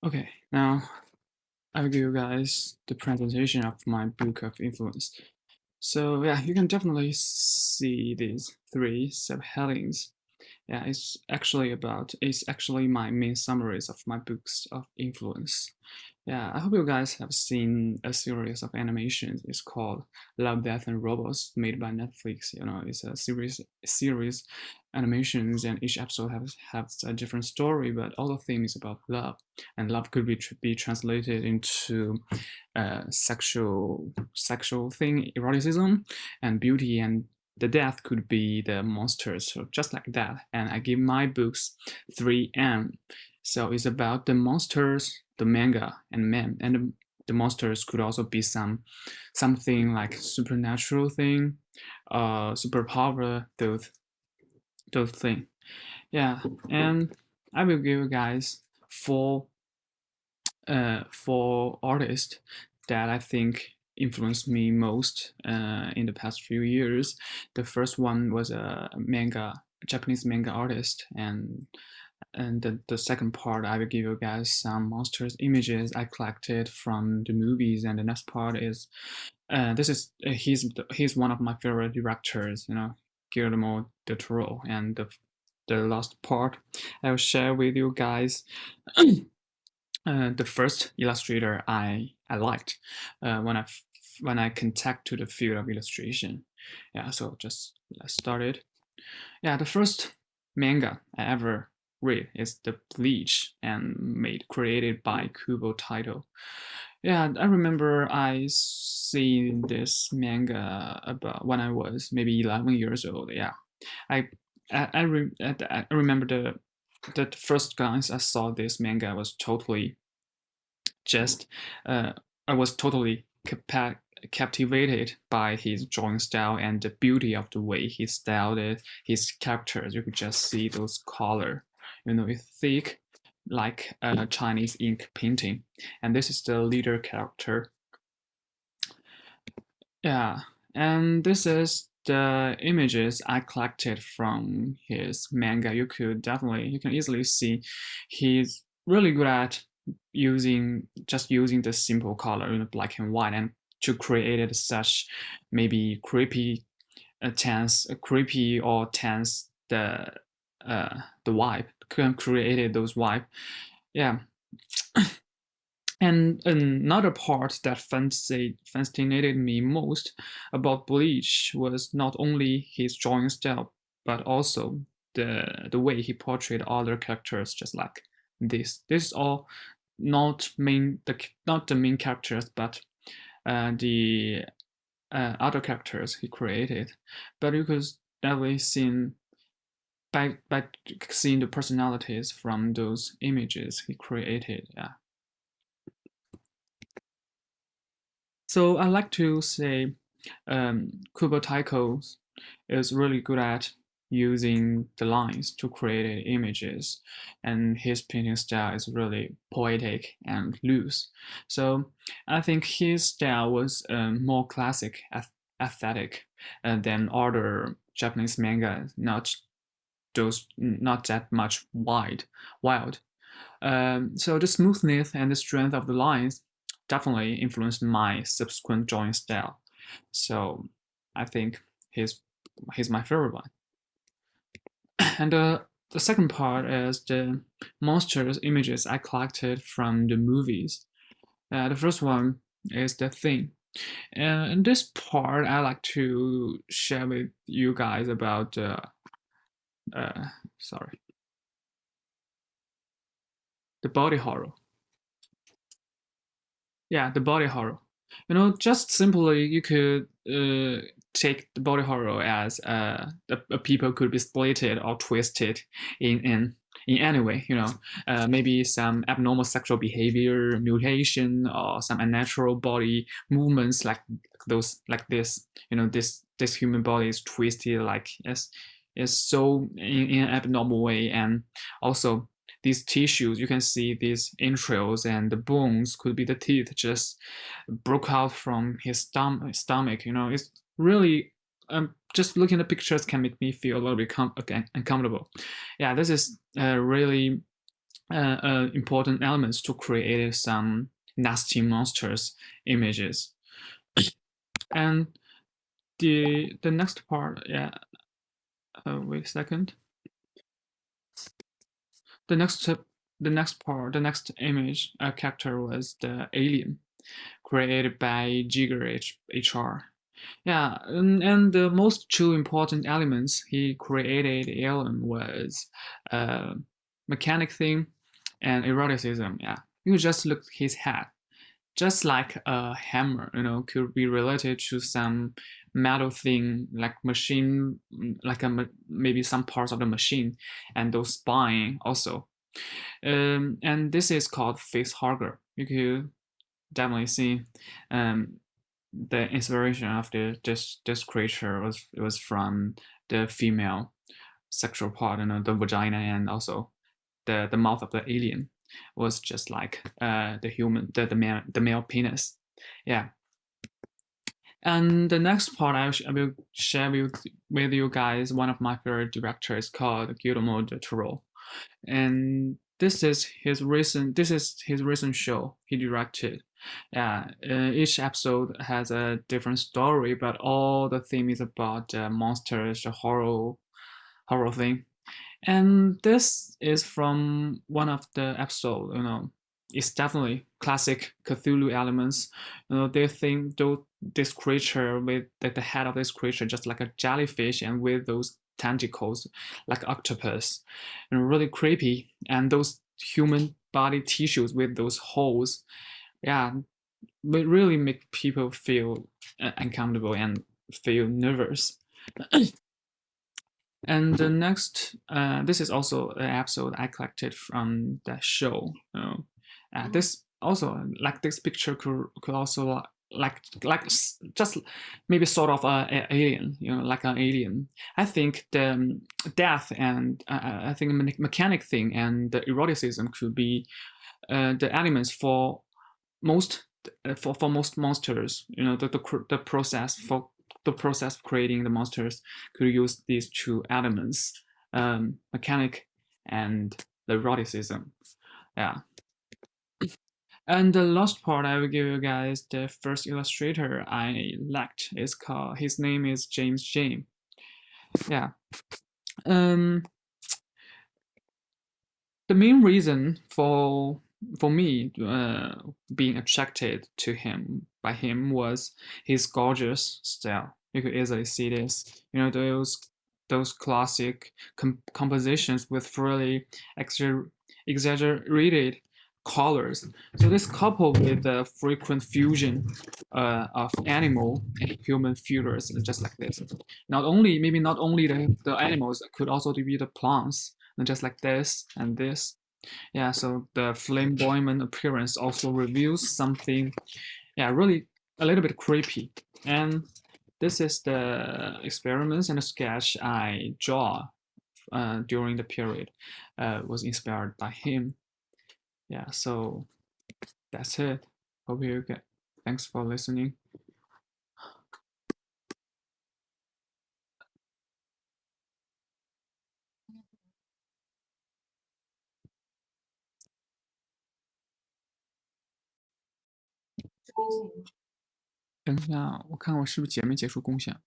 Okay, now I will give you guys the presentation of my book of influence. So yeah, you can definitely see these three subheadings. Yeah, it's actually my main summaries of my books of influence. Yeah, I hope you guys have seen a series of animations. It's called Love, Death, and Robots, made by Netflix. It's a series animations, and each episode has a different story, but all the theme is about love. And love could be translated into sexual thing, eroticism, and beauty, and the death could be the monsters, so just like that. And I give my books 3M. So it's about the monsters, the manga, and men. And the monsters could also be something like supernatural thing, superpower, those things. Yeah, and I will give you guys four artists that I think influenced me most in the past few years. The first one was a Japanese manga artist, and the second part I will give you guys some monsters images I collected from the movies, and the next part is this is he's one of my favorite directors, Guillermo del Toro, and the last part I will share with you guys the first illustrator I liked when I contact to the field of illustration. Yeah, so just let's start it. Yeah, the first manga I ever read is The Bleach and created by Kubo Taito. Yeah, I remember I seen this manga about when I was maybe 11 years old. Yeah, I I remember the first glance I saw this manga was totally just I was totally captivated by his drawing style and the beauty of the way he styled it, his characters. You could just see those color, it's thick like a Chinese ink painting. And this is the leader character. Yeah, and this is the images I collected from his manga. You can easily see he's really good at using the simple color, black and white, and to create it such maybe creepy or tense the vibe, can create those vibe. Yeah, and another part that fascinated me most about Bleach was not only his drawing style, but also the way he portrayed other characters, just like this. This is all not the main characters, but the other characters he created. But you could definitely see by seeing the personalities from those images he created. Yeah. So I like to say Kubo Taiko is really good at using the lines to create images, and his painting style is really poetic and loose. So I think his style was more classic, aesthetic than other Japanese manga, not that much wild. So the smoothness and the strength of the lines definitely influenced my subsequent drawing style. So I think he's my favorite one. And the second part is the monsters images I collected from the movies. The first one is the thing. And in this part, I like to share with you guys about uh, sorry, the body horror. Yeah, the body horror. Just simply you could take the body horror as people could be splitted or twisted in any way. Maybe some abnormal sexual behavior, mutation, or some unnatural body movements like those, like this. This human body is twisted like is so in an abnormal way, and also these tissues, you can see these entrails and the bones could be the teeth just broke out from his stomach. It's really just looking at the pictures can make me feel a little bit uncomfortable. Yeah, this is really important elements to create some nasty monsters images. And the next part, yeah, wait a second. The next step, the next part, the next image character was the alien created by Jigger HR. Yeah, and the most two important elements he created alien was uh, mechanic thing and eroticism. Yeah, you just look at his head, just like a hammer, could be related to some metal thing like machine, like maybe some parts of the machine, and those spine also. And this is called face hugger. You could definitely see um, the inspiration of this creature was from the female sexual part, the vagina, and also the mouth of the alien was just like the human, the male penis. Yeah. And the next part I will share with you guys one of my favorite directors called Guillermo del Toro, and this is his recent show he directed. Yeah, each episode has a different story, but all the theme is about monsters, the horror thing. And this is from one of the episode. It's definitely classic Cthulhu elements. They think though this creature with the head of this creature just like a jellyfish and with those tentacles like octopus, and really creepy. And those human body tissues with those holes, yeah, will really make people feel uncomfortable and feel nervous. And the next, this is also an episode I collected from that show. This also like this picture could also just maybe sort of a alien, like an alien. I think the death and I think the mechanic thing and the eroticism could be the elements for most for most monsters. The process for the process of creating the monsters could use these two elements, mechanic and the eroticism. Yeah. And the last part I will give you guys the first illustrator I liked is called, his name is James James. Yeah. Um, the main reason for me being attracted to him by him was his gorgeous style. You could easily see this. Those classic compositions with really exaggerated colors. So this coupled with the frequent fusion of animal and human figures, just like this. Not only the animals, could also be the plants, and just like this and this. Yeah, so the flamboyant appearance also reveals something, yeah, really a little bit creepy. And this is the experiments and the sketch I draw during the period was inspired by him. Yeah, so that's it. Hope you get. Thanks for listening. 等一下，我看我是不是没结束共享。